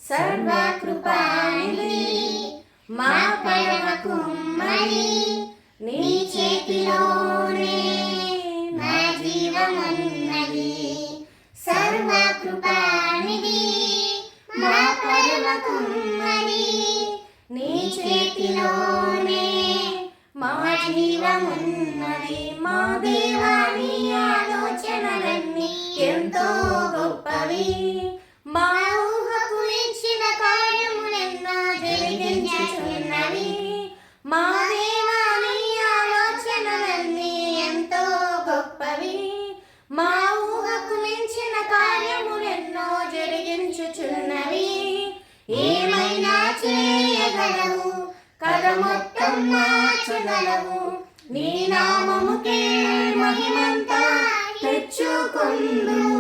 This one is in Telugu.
సర్వకృపానిధి మా పరమ కుమ్మరి, నీ చేతిలోనే నా జీవమున్నది. సర్వకృపానిధి మా పరమ కుమ్మరి, నీ చేతిలోనే మా జీవమున్నది. మా దేవాని ఆలోచనలన్నీ ఎంతో గొప్పవి, మా ఊహకు మించిన కార్యములెన్నో జరిగించుచున్నవి. మా దేవాని ఆలోచనలన్నీ ఎంతో గొప్పవి, మా ఊహకు మించిన కార్యములెన్నో జరిగించుచున్నవి. ఏమైనా చేయగలవు, కథ మొత్తం మార్చగలవు. నీ నామముకే మహిమంతా తెచ్చుకొందుము.